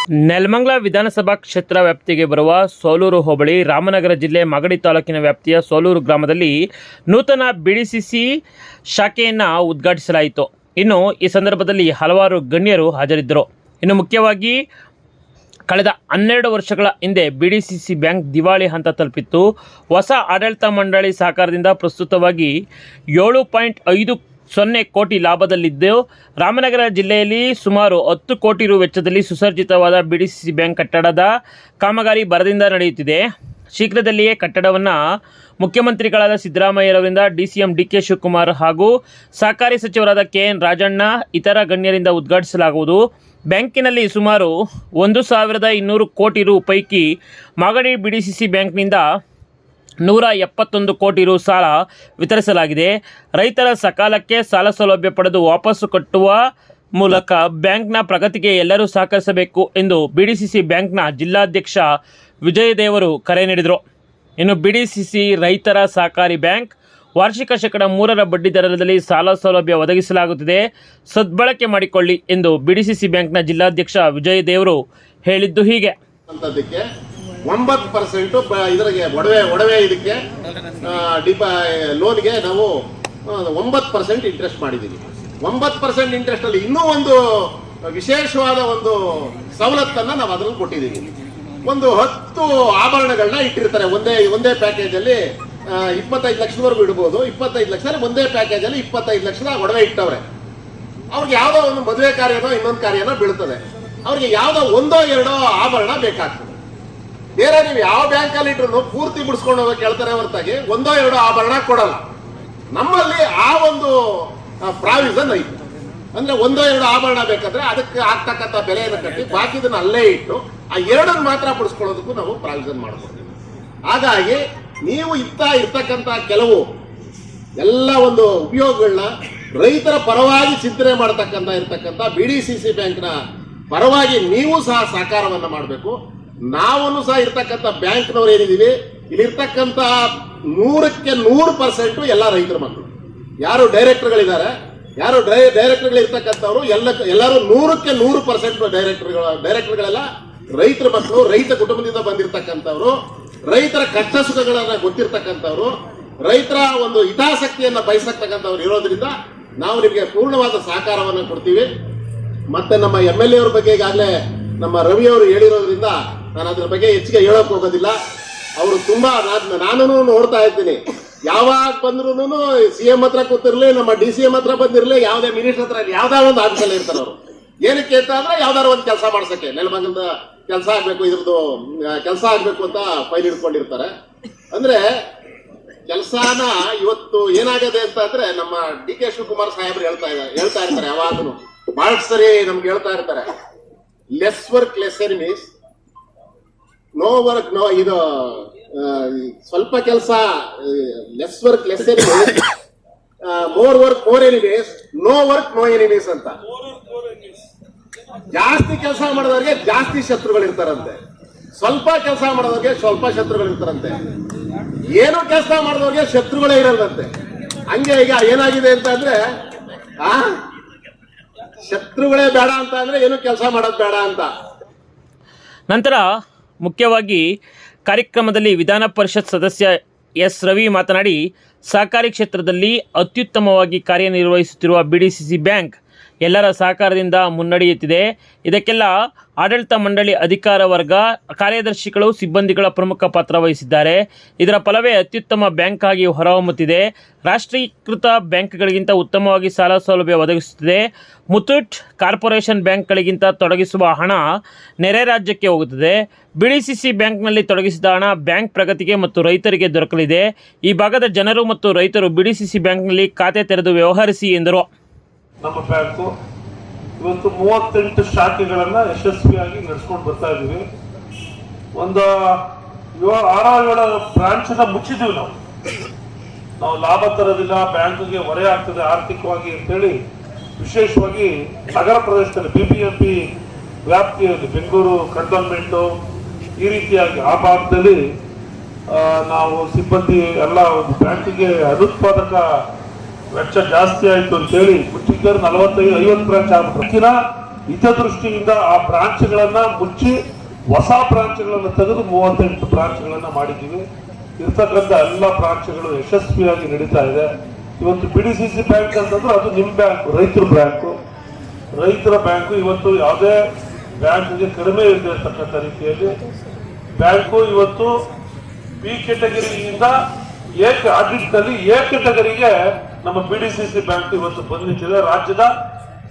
ನೆಲಮಂಗಲ ವಿಧಾನಸಭಾ ಕ್ಷೇತ್ರ ವ್ಯಾಪ್ತಿಗೆ ಬರುವ ಸೋಲೂರು ಹೋಬಳಿ ರಾಮನಗರ ಜಿಲ್ಲೆ ಮಾಗಡಿ ತಾಲೂಕಿನ ವ್ಯಾಪ್ತಿಯ ಸೋಲೂರು ಗ್ರಾಮದಲ್ಲಿ ನೂತನ ಬಿಡಿಸಿಸಿ ಶಾಖೆಯನ್ನು ಉದ್ಘಾಟಿಸಲಾಯಿತು. ಇನ್ನು ಈ ಸಂದರ್ಭದಲ್ಲಿ ಹಲವಾರು ಗಣ್ಯರು ಹಾಜರಿದ್ದರು. ಇನ್ನು ಮುಖ್ಯವಾಗಿ ಕಳೆದ 12 ವರ್ಷಗಳ ಹಿಂದೆ ಬಿಡಿಸಿಸಿ ಬ್ಯಾಂಕ್ ದಿವಾಳಿ ಹಂತ ತಲುಪಿತ್ತು. ಹೊಸ ಆಡಳಿತ ಮಂಡಳಿ ಸಹಕಾರದಿಂದ ಪ್ರಸ್ತುತವಾಗಿ 7.50 ಕೋಟಿ ಲಾಭದಲ್ಲಿದ್ದು, ರಾಮನಗರ ಜಿಲ್ಲೆಯಲ್ಲಿ ಸುಮಾರು 10 ಕೋಟಿ ರು ವೆಚ್ಚದಲ್ಲಿ ಸುಸಜ್ಜಿತವಾದ ಬಿಡಿಸಿಸಿ ಬ್ಯಾಂಕ್ ಕಟ್ಟಡದ ಕಾಮಗಾರಿ ಭರದಿಂದ ನಡೆಯುತ್ತಿದೆ. ಶೀಘ್ರದಲ್ಲಿಯೇ ಕಟ್ಟಡವನ್ನು ಮುಖ್ಯಮಂತ್ರಿಗಳಾದ ಸಿದ್ದರಾಮಯ್ಯರವರಿಂದ DCM DK ಶಿವಕುಮಾರ್ ಹಾಗೂ ಸಹಕಾರಿ ಸಚಿವರಾದ KN ರಾಜಣ್ಣ ಇತರ ಗಣ್ಯರಿಂದ ಉದ್ಘಾಟಿಸಲಾಗುವುದು. ಬ್ಯಾಂಕಿನಲ್ಲಿ ಸುಮಾರು 1200 ಕೋಟಿ ರು ಪೈಕಿ ಮಾಗಡಿ ಬಿಡಿಸಿಸಿ ಬ್ಯಾಂಕ್ನಿಂದ 171 ಕೋಟಿ ರು ಸಾಲ ವಿತರಿಸಲಾಗಿದೆ. ರೈತರ ಸಕಾಲಕ್ಕೆ ಸಾಲ ಸೌಲಭ್ಯ ಪಡೆದು ವಾಪಸ್ಸು ಕಟ್ಟುವ ಮೂಲಕ ಬ್ಯಾಂಕ್ನ ಪ್ರಗತಿಗೆ ಎಲ್ಲರೂ ಸಹಕರಿಸಬೇಕು ಎಂದು ಬಿಡಿಸಿಸಿ ಬ್ಯಾಂಕ್ನ ಜಿಲ್ಲಾಧ್ಯಕ್ಷ ವಿಜಯದೇವರು ಕರೆ ನೀಡಿದರು. ಇನ್ನು ಬಿಡಿಸಿಸಿ ರೈತರ ಸಹಕಾರಿ ಬ್ಯಾಂಕ್ ವಾರ್ಷಿಕ ಶೇಕಡ 3 ಬಡ್ಡಿ ದರದಲ್ಲಿ ಸಾಲ ಸೌಲಭ್ಯ ಒದಗಿಸಲಾಗುತ್ತಿದೆ, ಸದ್ಬಳಕೆ ಮಾಡಿಕೊಳ್ಳಿ ಎಂದು ಬಿಡಿಸಿಸಿ ಬ್ಯಾಂಕ್ನ ಜಿಲ್ಲಾಧ್ಯಕ್ಷ ವಿಜಯದೇವರು ಹೇಳಿದ್ದು ಹೀಗೆ. 9% ಇದರಿಗೆ ಒಡವೆ ಇದಕ್ಕೆ ಲೋನ್ಗೆ ನಾವು 9% ಇಂಟ್ರೆಸ್ಟ್ ಮಾಡಿದ್ದೀವಿ. 9% ಇಂಟ್ರೆಸ್ಟ್ ಅಲ್ಲಿ ಇನ್ನೂ ಒಂದು ವಿಶೇಷವಾದ ಒಂದು ಸವಲತ್ತನ್ನ ನಾವು ಅದರಲ್ಲಿ ಕೊಟ್ಟಿದ್ದೀವಿ. ಒಂದು 10 ಆಭರಣಗಳನ್ನ ಇಟ್ಟಿರ್ತಾರೆ ಒಂದೇ ಪ್ಯಾಕೇಜ್ ಅಲ್ಲಿ. 25 ಲಕ್ಷದವರೆಗೂ ಇಡ್ಬೋದು. 25 ಲಕ್ಷದಲ್ಲಿ ಒಂದೇ ಪ್ಯಾಕೇಜ್ ಅಲ್ಲಿ 25 ಲಕ್ಷದ ಒಡವೆ ಇಟ್ಟವ್ರೆ. ಅವ್ರಿಗೆ ಯಾವ್ದೋ ಒಂದು ಮದುವೆ ಕಾರ್ಯನೋ ಇನ್ನೊಂದು ಕಾರ್ಯನೋ ಬೀಳ್ತದೆ, ಅವ್ರಿಗೆ ಯಾವ್ದೋ 1-2 ಆಭರಣ ಬೇಕಾಗ್ತದೆ. ಬೇರೆ ನೀವು ಯಾವ ಬ್ಯಾಂಕ್ ಅಲ್ಲಿ ಇಟ್ರು ಪೂರ್ತಿ ಬಿಡಿಸ್ಕೊಂಡು ಹೋಗಕ್ಕೆ ಹೇಳ್ತಾರೆ ಹೊರತಾಗಿ 1-2 ಆಭರಣ ಕೊಡಲ್ಲ. ನಮ್ಮಲ್ಲಿ ಆ ಒಂದು ಪ್ರಾವಿಷನ್ ಐತೆ. ಅಂದ್ರೆ 1-2 ಆಭರಣ ಬೇಕಾದ್ರೆ ಅದಕ್ಕೆ ಆಗ್ತಕ್ಕಂಥ ಬೆಲೆಯನ್ನು ಕಟ್ಟಿ ಬಾಕಿದನ್ನ ಅಲ್ಲೇ ಇಟ್ಟು ಆ 2 ಮಾತ್ರ ಬಿಡಿಸ್ಕೊಳ್ಳೋದಕ್ಕೂ ನಾವು ಪ್ರಾವಿಷನ್ ಮಾಡ್ಕೊಡ್ತೀವಿ. ಹಾಗಾಗಿ ನೀವು ಇರ್ತಕ್ಕಂಥ ಕೆಲವು ಎಲ್ಲ ಒಂದು ಉಪಯೋಗಗಳನ್ನ ರೈತರ ಪರವಾಗಿ ಚಿಂತನೆ ಇರ್ತಕ್ಕಂಥ BDCC ಬ್ಯಾಂಕ್ನ ಪರವಾಗಿ ನೀವು ಸಹ ಸಹಕಾರವನ್ನ ಮಾಡಬೇಕು. ನಾವು ಸಹ ಇರ್ತಕ್ಕಂಥ ಬ್ಯಾಂಕ್ನವ್ರು ಏನಿದೀವಿ, ಇಲ್ಲಿರ್ತಕ್ಕಂಥ 100ಕ್ಕೆ 100% ಎಲ್ಲ ರೈತರ ಮಕ್ಕಳು. ಯಾರು ಡೈರೆಕ್ಟರ್ಗಳಿದ್ದಾರೆ, ಯಾರು ಡೈರೆಕ್ಟರ್ಗಳು ಇರ್ತಕ್ಕಂಥವ್ರು ಎಲ್ಲರೂ 100ಕ್ಕೆ 100% ಡೈರೆಕ್ಟರ್ಗಳೆಲ್ಲ ರೈತರ ಮಕ್ಕಳು, ರೈತ ಕುಟುಂಬದಿಂದ ಬಂದಿರತಕ್ಕಂಥವ್ರು, ರೈತರ ಕಷ್ಟ ಸುಖಗಳನ್ನ ಗೊತ್ತಿರ್ತಕ್ಕಂಥವ್ರು, ರೈತರ ಒಂದು ಹಿತಾಸಕ್ತಿಯನ್ನ ಬಯಸತಕ್ಕಂಥವ್ರು ಇರೋದ್ರಿಂದ ನಾವು ನಿಮಗೆ ಪೂರ್ಣವಾದ ಸಹಕಾರವನ್ನು ಕೊಡ್ತೀವಿ. ಮತ್ತೆ ನಮ್ಮ MLA ಅವ್ರ ಬಗ್ಗೆ ಈಗಾಗಲೇ ನಮ್ಮ ರವಿ ಅವರು ಹೇಳಿರೋದ್ರಿಂದ ನಾನು ಅದ್ರ ಬಗ್ಗೆ ಹೆಚ್ಚಿಗೆ ಹೇಳಕ್ ಹೋಗೋದಿಲ್ಲ. ಅವರು ತುಂಬಾ ನಾನು ನೋಡ್ತಾ ಇದ್ದೀನಿ, ಯಾವಾಗ ಬಂದ್ರು CM ಹತ್ರ ಕೂತಿರ್ಲಿ, ನಮ್ಮ DCM ಹತ್ರ ಬಂದಿರ್ಲಿ, ಯಾವುದೇ ಮಿನಿಸ್ಟರ್ ಹತ್ರ ಯಾವ್ದಾ ಒಂದು ಆಫೀಸಲ್ಲಿ ಇರ್ತಾರೆ ಅವರು. ಏನಕ್ಕೆ ಅಂತ ಅಂದ್ರೆ ಯಾವ್ದಾರು ಒಂದು ಕೆಲಸ ಮಾಡ್ಸಕ್ಕೆ, ನೆಲಮಂಗಲದ ಕೆಲಸ ಆಗ್ಬೇಕು, ಇದ್ರದ್ದು ಕೆಲಸ ಆಗ್ಬೇಕು ಅಂತ ಫೈಲ್ ಇಟ್ಕೊಂಡಿರ್ತಾರೆ. ಅಂದ್ರೆ ಕೆಲಸನ ಇವತ್ತು ಏನಾಗದೆ ಅಂತ ಅಂದ್ರೆ ನಮ್ಮ DK ಶಿವಕುಮಾರ್ ಸಾಹೇಬ್ರು ಹೇಳ್ತಾ ಇರ್ತಾರೆ ಯಾವಾಗಲೂ, ಬಹಳಷ್ಟು ಸರಿ ನಮ್ಗೆ ಹೇಳ್ತಾ ಇರ್ತಾರೆ, less work less enemies, no work no, ಇದು ಸ್ವಲ್ಪ ಕೆಲಸ less work less enemies, more work more enemies, no work no enemies ಅಂತ. ಜಾಸ್ತಿ ಕೆಲಸ ಮಾಡಿದವ್ರಿಗೆ ಜಾಸ್ತಿ ಶತ್ರುಗಳು ಇರ್ತಾರಂತೆ, ಸ್ವಲ್ಪ ಕೆಲಸ ಮಾಡಿದವ್ರಿಗೆ ಸ್ವಲ್ಪ ಶತ್ರುಗಳು ಇರ್ತಾರಂತೆ, ಏನು ಕೆಲಸ ಮಾಡಿದವ್ರಿಗೆ ಶತ್ರುಗಳೇ ಇರಲ್ವಂತೆ. ಹಂಗೆ ಈಗ ಏನಾಗಿದೆ ಅಂತ ಅಂದ್ರೆ ಶತ್ರುಗಳೇ ಬೇಡ ಅಂತ ಅಂದ್ರೆ ಏನು ಕೆಲಸ ಮಾಡೋದು ಬೇಡ ಅಂತ. ನಂತರ ಮುಖ್ಯವಾಗಿ ಕಾರ್ಯಕ್ರಮದಲ್ಲಿ ವಿಧಾನ ಪರಿಷತ್ ಸದಸ್ಯ S ರವಿ ಮಾತನಾಡಿ, ಸಹಕಾರಿ ಕ್ಷೇತ್ರದಲ್ಲಿ ಅತ್ಯುತ್ತಮವಾಗಿ ಕಾರ್ಯನಿರ್ವಹಿಸುತ್ತಿರುವ BDCC ಬ್ಯಾಂಕ್ ಎಲ್ಲರ ಸಹಕಾರದಿಂದ ಮುನ್ನಡೆಯುತ್ತಿದೆ. ಇದಕ್ಕೆಲ್ಲ ಆಡಳಿತ ಮಂಡಳಿ ಅಧಿಕಾರ ವರ್ಗ, ಕಾರ್ಯದರ್ಶಿಗಳು, ಸಿಬ್ಬಂದಿಗಳ ಪ್ರಮುಖ ಪಾತ್ರ ವಹಿಸಿದ್ದಾರೆ. ಇದರ ಫಲವೇ ಅತ್ಯುತ್ತಮ ಬ್ಯಾಂಕ್ ಆಗಿ ಹೊರಹೊಮ್ಮುತ್ತಿದೆ. ರಾಷ್ಟ್ರೀಕೃತ ಬ್ಯಾಂಕ್ಗಳಿಗಿಂತ ಉತ್ತಮವಾಗಿ ಸಾಲ ಸೌಲಭ್ಯ ಒದಗಿಸುತ್ತಿದೆ. ಮುತ್ತೂಟ್ ಕಾರ್ಪೊರೇಷನ್ ಬ್ಯಾಂಕ್ಗಳಿಗಿಂತ ತೊಡಗಿಸುವ ಹಣ ನೆರೆ ರಾಜ್ಯಕ್ಕೆ ಹೋಗುತ್ತದೆ. BDCC ಬ್ಯಾಂಕ್ನಲ್ಲಿ ತೊಡಗಿಸಿದ ಹಣ ಬ್ಯಾಂಕ್ ಪ್ರಗತಿಗೆ ಮತ್ತು ರೈತರಿಗೆ ದೊರಕಲಿದೆ. ಈ ಭಾಗದ ಜನರು ಮತ್ತು ರೈತರು BDCC ಬ್ಯಾಂಕ್ನಲ್ಲಿ ಖಾತೆ ತೆರೆದು ವ್ಯವಹರಿಸಿ ಎಂದರು. ನಮ್ಮ ಬ್ಯಾಂಕು ಇವತ್ತು 38 ಶಾಖೆಗಳನ್ನ ಯಶಸ್ವಿಯಾಗಿ ನಡೆಸ್ಕೊಂಡು ಬರ್ತಾ ಇದೀವಿ. ಒಂದು 6-7 ಬ್ರಾಂಚ್ ಮುಚ್ಚಿದೀವಿ. ನಾವು ಲಾಭ ತರೋದಿಲ್ಲ, ಬ್ಯಾಂಕ್ಗೆ ಹೊರೆ ಆಗ್ತದೆ ಆರ್ಥಿಕವಾಗಿ ಅಂತೇಳಿ ವಿಶೇಷವಾಗಿ ನಗರ ಪ್ರದೇಶದಲ್ಲಿ BBMP ವ್ಯಾಪ್ತಿಯಲ್ಲಿ ಬೆಂಗಳೂರು ಕಂಟೋನ್ಮೆಂಟು ಈ ರೀತಿಯಾಗಿ ಆ ಭಾಗದಲ್ಲಿ ನಾವು ಸಿಬ್ಬಂದಿ ಎಲ್ಲ ಒಂದು ಬ್ಯಾಂಕಿಗೆ ಅನುತ್ಪಾದಕ ವೆಚ್ಚ ಜಾಸ್ತಿ ಆಯ್ತು ಅಂತೇಳಿ ಮುಚ್ಚಿದ್ದಾರೆ. 45-50 ಬ್ರಾಂಚ್ ಆಗ್ಬಿಟ್ರೆ ಹಿತದೃಷ್ಟಿಯಿಂದ ಆ ಬ್ರಾಂಚ್ಗಳನ್ನ ಮುಚ್ಚಿ ಹೊಸ ಬ್ರಾಂಚ್ಗಳನ್ನು ತೆಗೆದು 38 ಬ್ರಾಂಚ್ಗಳನ್ನ ಮಾಡಿದ್ದೀವಿ. ಇರ್ತಕ್ಕಂಥ ಎಲ್ಲ ಬ್ರಾಂಚ್ಗಳು ಯಶಸ್ವಿಯಾಗಿ ನಡೀತಾ ಇದೆ. ಇವತ್ತು BDCC ಬ್ಯಾಂಕ್ ಅಂತಂದ್ರೆ ಅದು ನಿಮ್ಮ ಬ್ಯಾಂಕ್, ರೈತರ ಬ್ಯಾಂಕು. ಇವತ್ತು ಯಾವುದೇ ಬ್ಯಾಂಕ್ಗೆ ಕಡಿಮೆ ಇರತಕ್ಕಂಥ ರೀತಿಯಲ್ಲಿ ಬ್ಯಾಂಕು ಇವತ್ತು ಬಿ ಕೆಟಗರಿಯಿಂದ ಆಡಳಿತದಲ್ಲಿ ಎ ಕೆಟಗರಿಗೆ ನಮ್ಮ BDCC ಬ್ಯಾಂಕ್ ಇವತ್ತು ಬಂದು ನಿಂತಿದೆ. ರಾಜ್ಯದ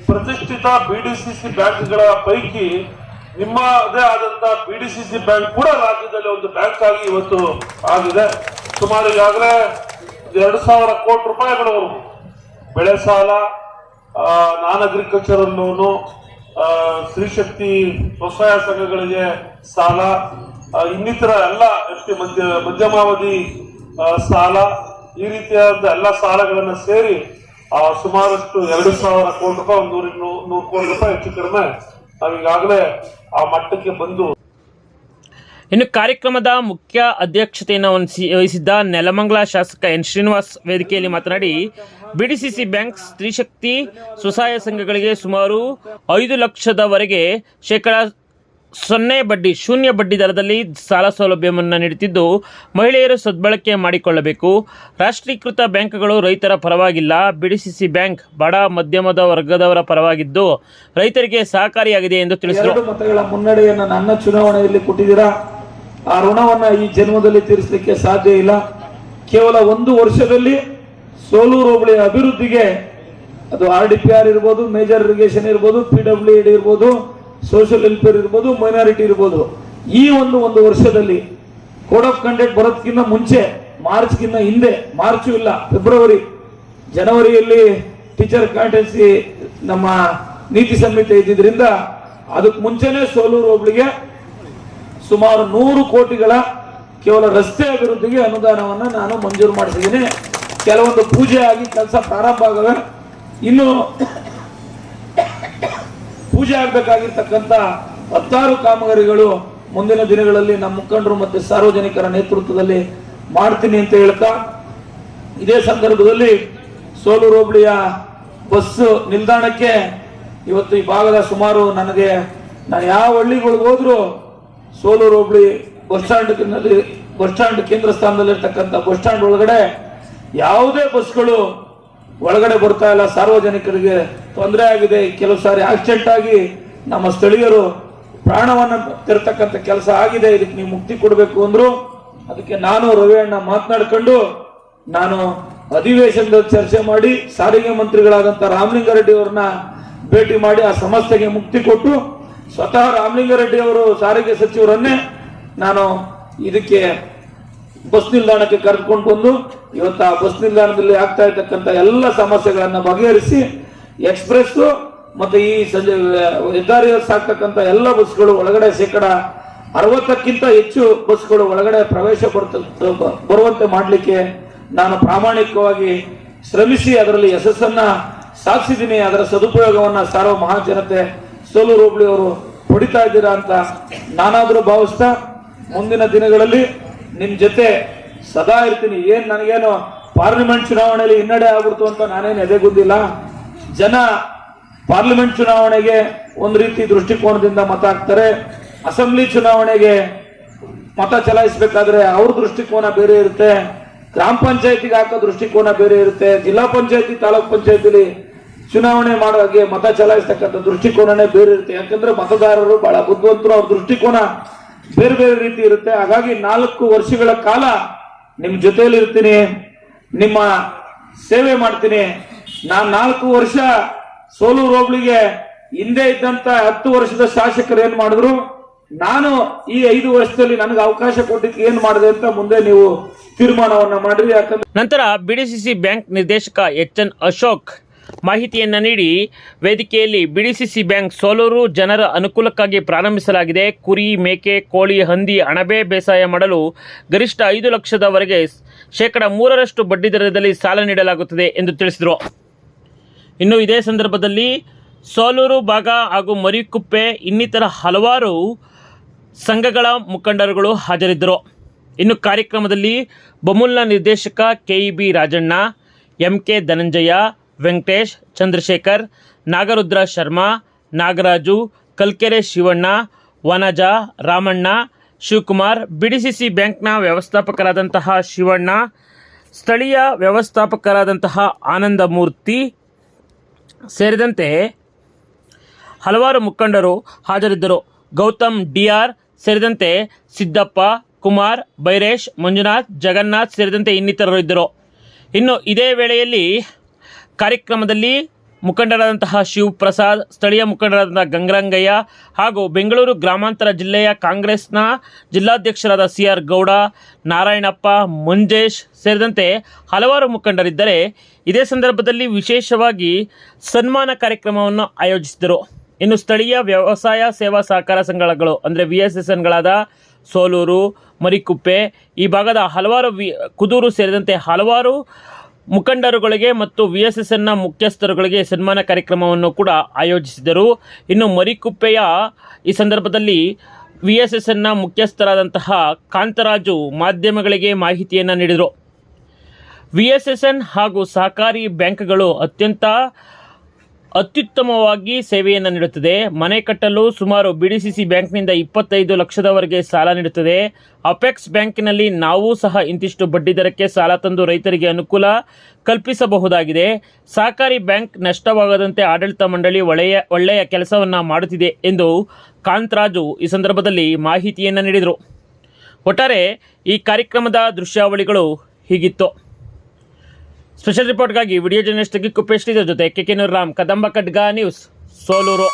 ಪ್ರತಿಷ್ಠಿತ BDCC ಬ್ಯಾಂಕ್ಗಳ ಪೈಕಿ ನಿಮ್ಮದೇ ಆದಂತ BDCC ಬ್ಯಾಂಕ್ ಕೂಡ ರಾಜ್ಯದಲ್ಲಿ ಒಂದು ಬ್ಯಾಂಕ್ ಆಗಿ ಇವತ್ತು ಆಗಿದೆ. ಸುಮಾರು ಈಗಾಗಲೇ 2,000 ಕೋಟಿ ರೂಪಾಯಿಗಳವರೆಗೂ ಬೆಳೆ ಸಾಲ, ನಾನ್ ಅಗ್ರಿಕಲ್ಚರಲ್ ಲೋನು, ಸ್ತ್ರೀಶಕ್ತಿ ಸ್ವಸಹಾಯ ಸಂಘಗಳಿಗೆ ಸಾಲ, ಇನ್ನಿತರ ಎಲ್ಲ ಮಧ್ಯಮಾವಧಿ ಸಾಲ, ಈ ರೀತಿಯಾದ ಎಲ್ಲ ಸಾಲಗಳನ್ನು ಸೇರಿ ಸುಮಾರಷ್ಟು 2,000 ಕೋಟಿ ರೂಪಾಯಿ, 100 ಕೋಟಿ ರೂಪಾಯಿ ಹೆಚ್ಚು ಕಡಿಮೆ ನಾವೀಗಾಗಲೇ ಆ ಮಟ್ಟಕ್ಕೆ ಬಂದು. ಇನ್ನು ಕಾರ್ಯಕ್ರಮದ ಮುಖ್ಯ ಅಧ್ಯಕ್ಷತೆಯನ್ನು ವಹಿಸಿದ್ದ ನೆಲಮಂಗಲ ಶಾಸಕ ಎನ್ ಶ್ರೀನಿವಾಸ್ ವೇದಿಕೆಯಲ್ಲಿ ಮಾತನಾಡಿ, BDCC ಬ್ಯಾಂಕ್ ಸ್ತ್ರೀಶಕ್ತಿ ಸ್ವಸಹಾಯ ಸಂಘಗಳಿಗೆ ಸುಮಾರು 5 ಲಕ್ಷದವರೆಗೆ ಶೂನ್ಯ ಬಡ್ಡಿ ದರದಲ್ಲಿ ಸಾಲ ಸೌಲಭ್ಯವನ್ನು ನೀಡುತ್ತಿದ್ದು, ಮಹಿಳೆಯರು ಸದ್ಬಳಕೆ ಮಾಡಿಕೊಳ್ಳಬೇಕು. ರಾಷ್ಟ್ರೀಕೃತ ಬ್ಯಾಂಕ್ಗಳು ರೈತರ ಪರವಾಗಿಲ್ಲ. BDCC ಬ್ಯಾಂಕ್ ಬಡ ಮಧ್ಯಮದ ವರ್ಗದವರ ಪರವಾಗಿದ್ದು ರೈತರಿಗೆ ಸಹಕಾರಿಯಾಗಿದೆ ಎಂದು ತಿಳಿಸಿದರು. 2 ಮತಗಳ ಮುನ್ನಡೆಯನ್ನು ನನ್ನ ಚುನಾವಣೆಯಲ್ಲಿ ಕೊಟ್ಟಿದ್ದೀರಾ. ಆ ಋಣವನ್ನ ಈ ಜನ್ಮದಲ್ಲಿ ತೀರಿಸಲಿಕ್ಕೆ ಸಾಧ್ಯ ಇಲ್ಲ. ಕೇವಲ 1 ವರ್ಷದಲ್ಲಿ ಸೋಲೂರು ಹೋಬಳಿ ಅಭಿವೃದ್ಧಿಗೆ, ಅದು RDPR ಇರ್ಬೋದು, ಮೇಜರ್ ಇರಿಗೇಷನ್ ಇರ್ಬೋದು, PWD ಇರ್ಬೋದು, ಸೋಷಿಯಲ್ ವೆಲ್ಫೇರ್ ಇರ್ಬೋದು, ಮೈನಾರಿಟಿ ಇರ್ಬೋದು, ಈ ಒಂದು ವರ್ಷದಲ್ಲಿ ಕೋಡ್ ಆಫ್ ಕಂಡಕ್ಟ್ ಬರೋದಕ್ಕಿಂತ ಮುಂಚೆ, ಮಾರ್ಚ್ಗಿಂತ ಹಿಂದೆ, ಮಾರ್ಚು ಇಲ್ಲ, ಜನವರಿಯಲ್ಲಿ ಟೀಚರ್ ಕಾಂಟೆನ್ಸಿ ನಮ್ಮ ನೀತಿ ಸಂಹಿತೆ ಇದ್ದಿದ್ರಿಂದ ಅದಕ್ಕೆ ಮುಂಚೆನೆ ಸೋಲೂರು ಹೋಬಳಿಗೆ ಸುಮಾರು 100 ಕೋಟಿಗಳ ಕೇವಲ ರಸ್ತೆ ಅಭಿವೃದ್ಧಿಗೆ ಅನುದಾನವನ್ನು ನಾನು ಮಂಜೂರು ಮಾಡಿಸಿದ್ದೀನಿ. ಕೆಲವೊಂದು ಪೂಜೆ ಆಗಿ ಕೆಲಸ ಪ್ರಾರಂಭ ಆಗವೆ. ಇನ್ನು ಪೂಜೆ ಆಗಬೇಕಾಗಿರ್ತಕ್ಕಂಥ 10 ಕಾಮಗಾರಿಗಳು ಮುಂದಿನ ದಿನಗಳಲ್ಲಿ ನಮ್ಮ ಮುಖಂಡರು ಮತ್ತು ಸಾರ್ವಜನಿಕರ ನೇತೃತ್ವದಲ್ಲಿ ಮಾಡ್ತೀನಿ ಅಂತ ಹೇಳ್ತಾ, ಇದೇ ಸಂದರ್ಭದಲ್ಲಿ ಸೋಲೂರು ಹೋಬಳಿಯ ಬಸ್ ನಿಲ್ದಾಣಕ್ಕೆ ಇವತ್ತು ಈ ಭಾಗದ ಸುಮಾರು ನಾನು ಯಾವ ಹಳ್ಳಿಗಳಿಗೆ ಹೋದ್ರು ಸೋಲೂರು ಹೋಬಳಿ ಬಸ್ ಸ್ಟ್ಯಾಂಡ್ ಕೇಂದ್ರ ಸ್ಥಾನದಲ್ಲಿರ್ತಕ್ಕಂಥ ಬಸ್ ಸ್ಟ್ಯಾಂಡ್ ಒಳಗಡೆ ಯಾವುದೇ ಬಸ್ಗಳು ಒಳಗಡೆ ಬರ್ತಾ ಇಲ್ಲ. ಸಾರ್ವಜನಿಕರಿಗೆ ತೊಂದರೆ ಆಗಿದೆ. ಕೆಲವು ಸಾರಿ ಆಕ್ಸಿಡೆಂಟ್ ಆಗಿ ನಮ್ಮ ಸ್ಥಳೀಯರು ಪ್ರಾಣವನ್ನು ತೆರತಕ್ಕಂಥ ಕೆಲಸ ಆಗಿದೆ. ಇದಕ್ಕೆ ನೀವು ಮುಕ್ತಿ ಕೊಡಬೇಕು ಅಂದ್ರು. ಅದಕ್ಕೆ ನಾನು ರವಿ ಅಣ್ಣ ಮಾತನಾಡ್ಕೊಂಡು ನಾನು ಅಧಿವೇಶನದಲ್ಲಿ ಚರ್ಚೆ ಮಾಡಿ ಸಾರಿಗೆ ಮಂತ್ರಿಗಳಾದಂಥ ರಾಮಲಿಂಗಾರೆಡ್ಡಿ ಅವರನ್ನ ಭೇಟಿ ಮಾಡಿ ಆ ಸಮಸ್ಯೆಗೆ ಮುಕ್ತಿ ಕೊಟ್ಟು, ಸ್ವತಃ ರಾಮಲಿಂಗಾರೆಡ್ಡಿ ಅವರು ಸಾರಿಗೆ ಸಚಿವರನ್ನೇ ನಾನು ಇದಕ್ಕೆ ಬಸ್ ನಿಲ್ದಾಣಕ್ಕೆ ಕರೆದುಕೊಂಡು ಬಂದು ಇವತ್ತು ಆ ಬಸ್ ನಿಲ್ದಾಣದಲ್ಲಿ ಆಗ್ತಾ ಇರ್ತಕ್ಕಂಥ ಎಲ್ಲ ಸಮಸ್ಯೆಗಳನ್ನ ಬಗೆಹರಿಸಿ ಎಕ್ಸ್ಪ್ರೆಸ್ ಮತ್ತೆ ಈ ಹೆದ್ದಾರಿ ಸಾಕ್ತಕ್ಕಂಥ ಎಲ್ಲ ಬಸ್ಗಳು ಒಳಗಡೆ 60% ಹೆಚ್ಚು ಬಸ್ಗಳು ಒಳಗಡೆ ಪ್ರವೇಶ ಬರುವಂತೆ ಮಾಡಲಿಕ್ಕೆ ನಾನು ಪ್ರಾಮಾಣಿಕವಾಗಿ ಶ್ರಮಿಸಿ ಅದರಲ್ಲಿ ಯಶಸ್ಸನ್ನ ಸಾಧಿಸಿದ್ದೀನಿ. ಅದರ ಸದುಪಯೋಗವನ್ನ ಸಾರ್ವ ಮಹಾಜನತೆ ಸೋಲೂರು ಹೋಬಳಿ ಅವರು ಹೊಡಿತಾ ಇದ್ದೀರಾ ಅಂತ ನಾನಾದ್ರೂ ಭಾವಿಸ್ತಾ ಮುಂದಿನ ದಿನಗಳಲ್ಲಿ ನಿಮ್ ಜೊತೆ ಸದಾ ಇರ್ತೀನಿ. ನನಗೇನು ಪಾರ್ಲಿಮೆಂಟ್ ಚುನಾವಣೆಯಲ್ಲಿ ಹಿನ್ನಡೆ ಆಗ್ಬಿಡ್ತು ಅಂತ ನಾನೇನು ಎದೆಗುಂದಿಲ್ಲ. ಜನ ಪಾರ್ಲಿಮೆಂಟ್ ಚುನಾವಣೆಗೆ ಒಂದು ರೀತಿ ದೃಷ್ಟಿಕೋನದಿಂದ ಮತ ಹಾಕ್ತಾರೆ. ಅಸೆಂಬ್ಲಿ ಚುನಾವಣೆಗೆ ಮತ ಚಲಾಯಿಸಬೇಕಾದ್ರೆ ಅವ್ರ ದೃಷ್ಟಿಕೋನ ಬೇರೆ ಇರುತ್ತೆ. ಗ್ರಾಮ ಪಂಚಾಯತಿಗೆ ಹಾಕೋ ದೃಷ್ಟಿಕೋನ ಬೇರೆ ಇರುತ್ತೆ. ಜಿಲ್ಲಾ ಪಂಚಾಯತಿ, ತಾಲೂಕ್ ಪಂಚಾಯತಿಲಿ ಚುನಾವಣೆ ಮಾಡುವಾಗೆ ಮತ ಚಲಾಯಿಸ್ತಕ್ಕಂಥ ದೃಷ್ಟಿಕೋನನೇ ಬೇರೆ ಇರುತ್ತೆ. ಯಾಕಂದ್ರೆ ಮತದಾರರು ಬಹಳ ಬುದ್ಧಿವಂತರು, ಅವ್ರ ದೃಷ್ಟಿಕೋನ ಬೇರೆ ಬೇರೆ ರೀತಿ ಇರುತ್ತೆ. ಹಾಗಾಗಿ 4 ವರ್ಷಗಳ ಕಾಲ ನಿಮ್ ಜೊತೆಯಲ್ಲಿ ಇರ್ತೀನಿ, ನಿಮ್ಮ ಸೇವೆ ಮಾಡ್ತೀನಿ. ನಾನು 4 ವರ್ಷ ಸೋಲೂರು ಹೋಬಳಿಗೆ ಹಿಂದೆ ಇದ್ದಂತ 10 ವರ್ಷದ ಶಾಸಕರು ಏನ್ ಮಾಡಿದ್ರು, ನಾನು ಈ 5 ವರ್ಷದಲ್ಲಿ ನನಗೆ ಅವಕಾಶ ಕೊಟ್ಟಿದ್ದು ಏನ್ ಮಾಡಿದೆ ಅಂತ ಮುಂದೆ ನೀವು ತೀರ್ಮಾನವನ್ನ ಮಾಡಿರಿ. ಯಾಕಂದ್ರೆ ನಂತರ BDCC ಬ್ಯಾಂಕ್ ನಿರ್ದೇಶಕ HN ಅಶೋಕ್ ಮಾಹಿತಿಯನ್ನು ನೀಡಿ, ವೇದಿಕೆಯಲ್ಲಿ BDCC ಬ್ಯಾಂಕ್ ಸೋಲೂರು ಜನರ ಅನುಕೂಲಕ್ಕಾಗಿ ಪ್ರಾರಂಭಿಸಲಾಗಿದೆ. ಕುರಿ, ಮೇಕೆ, ಕೋಳಿ, ಹಂದಿ, ಅಣಬೆ ಬೇಸಾಯ ಮಾಡಲು ಗರಿಷ್ಠ 5 ಲಕ್ಷದವರೆಗೆ 3% ಬಡ್ಡಿ ದರದಲ್ಲಿ ಸಾಲ ನೀಡಲಾಗುತ್ತದೆ ಎಂದು ತಿಳಿಸಿದರು. ಇನ್ನು ಇದೇ ಸಂದರ್ಭದಲ್ಲಿ ಸೋಲೂರು ಭಾಗ ಹಾಗೂ ಮರಿಕುಪ್ಪೆ ಇನ್ನಿತರ ಹಲವಾರು ಸಂಘಗಳ ಮುಖಂಡರುಗಳು ಹಾಜರಿದ್ದರು. ಇನ್ನು ಕಾರ್ಯಕ್ರಮದಲ್ಲಿ ಬಮುಲ್ನ ನಿರ್ದೇಶಕ KEB Rajanna, MK Dhananjaya, Venkatesh, Chandrashekhar, ನಾಗರುದ್ರ Sharma, Nagaraju, Kalkere Shivanna, Vanaja, Ramanna, Shivakumar, BDCC ಬ್ಯಾಂಕ್ನ ವ್ಯವಸ್ಥಾಪಕರಾದಂತಹ ಶಿವಣ್ಣ, ಸ್ಥಳೀಯ ವ್ಯವಸ್ಥಾಪಕರಾದಂತಹ ಆನಂದಮೂರ್ತಿ ಸೇರಿದಂತೆ ಹಲವಾರು ಮುಖಂಡರು ಹಾಜರಿದ್ದರು. ಗೌತಮ್ DR ಸೇರಿದಂತೆ ಸಿದ್ದಪ್ಪ, ಕುಮಾರ್, ಬೈರೇಶ್, ಮಂಜುನಾಥ್, ಜಗನ್ನಾಥ್ ಸೇರಿದಂತೆ ಇನ್ನಿತರರು ಇದ್ದರು. ಇನ್ನು ಇದೇ ವೇಳೆಯಲ್ಲಿ ಕಾರ್ಯಕ್ರಮದಲ್ಲಿ ಮುಖಂಡರಾದಂತಹ ಶಿವಪ್ರಸಾದ್, ಸ್ಥಳೀಯ ಮುಖಂಡರಾದಂತಹ ಗಂಗರಂಗಯ್ಯ ಹಾಗೂ ಬೆಂಗಳೂರು ಗ್ರಾಮಾಂತರ ಜಿಲ್ಲೆಯ ಕಾಂಗ್ರೆಸ್ನ ಜಿಲ್ಲಾಧ್ಯಕ್ಷರಾದ CR ಗೌಡ, ನಾರಾಯಣಪ್ಪ, ಮಂಜೇಶ್ ಸೇರಿದಂತೆ ಹಲವಾರು ಮುಖಂಡರಿದ್ದರೆ, ಇದೇ ಸಂದರ್ಭದಲ್ಲಿ ವಿಶೇಷವಾಗಿ ಸನ್ಮಾನ ಕಾರ್ಯಕ್ರಮವನ್ನು ಆಯೋಜಿಸಿದರು. ಇನ್ನು ಸ್ಥಳೀಯ ವ್ಯವಸಾಯ ಸೇವಾ ಸಹಕಾರ ಸಂಘಗಳು ಅಂದರೆ VSSNಗಳಾದ ಸೋಲೂರು, ಮರಿಕುಪ್ಪೆ, ಈ ಭಾಗದ ಹಲವಾರು ಕುದೂರು ಸೇರಿದಂತೆ ಹಲವಾರು ಮುಖಂಡರುಗಳಿಗೆ ಮತ್ತು VSSNನ ಮುಖ್ಯಸ್ಥರುಗಳಿಗೆ ಸನ್ಮಾನ ಕಾರ್ಯಕ್ರಮವನ್ನು ಕೂಡ ಆಯೋಜಿಸಿದರು. ಇನ್ನು ಮರಿಕುಪ್ಪೆಯ ಈ ಸಂದರ್ಭದಲ್ಲಿ VSSNನ ಮುಖ್ಯಸ್ಥರಾದಂತಹ ಕಾಂತರಾಜು ಮಾಧ್ಯಮಗಳಿಗೆ ಮಾಹಿತಿಯನ್ನು ನೀಡಿದರು. VSSN ಹಾಗೂ ಸಹಕಾರಿ ಬ್ಯಾಂಕ್ಗಳು ಅತ್ಯುತ್ತಮವಾಗಿ ಸೇವೆಯನ್ನು ನೀಡುತ್ತದೆ. ಮನೆ ಕಟ್ಟಲು ಸುಮಾರು BDCC ಬ್ಯಾಂಕ್ನಿಂದ 25 ಲಕ್ಷದವರೆಗೆ ಸಾಲ ನೀಡುತ್ತದೆ. ಅಪೆಕ್ಸ್ ಬ್ಯಾಂಕಿನಲ್ಲಿ ನಾವು ಸಹ ಇಂತಿಷ್ಟು ಬಡ್ಡಿ ದರಕ್ಕೆ ಸಾಲ ತಂದು ರೈತರಿಗೆ ಅನುಕೂಲ ಕಲ್ಪಿಸಬಹುದಾಗಿದೆ. ಸಹಕಾರಿ ಬ್ಯಾಂಕ್ ನಷ್ಟವಾಗದಂತೆ ಆಡಳಿತ ಮಂಡಳಿ ಒಳ್ಳೆಯ ಕೆಲಸವನ್ನು ಮಾಡುತ್ತಿದೆ ಎಂದು ಕಾಂತರಾಜು ಈ ಸಂದರ್ಭದಲ್ಲಿ ಮಾಹಿತಿಯನ್ನು ನೀಡಿದರು. ಒಟ್ಟಾರೆ ಈ ಕಾರ್ಯಕ್ರಮದ ದೃಶ್ಯಾವಳಿಗಳು ಹೀಗಿತ್ತು. ಸ್ಪೆಷಲ್ ರಿಪೋರ್ಟ್ಗಾಗಿ ವಿಡಿಯೋ ಜರ್ನಲಿಸ್ಟ್ ಕುಪ್ಪೇಶ್ ಜೊತೆ KK ರಾಮ್, ಕದಂಬ ಖಡ್ಗ ನ್ಯೂಸ್, ಸೋಲೂರು.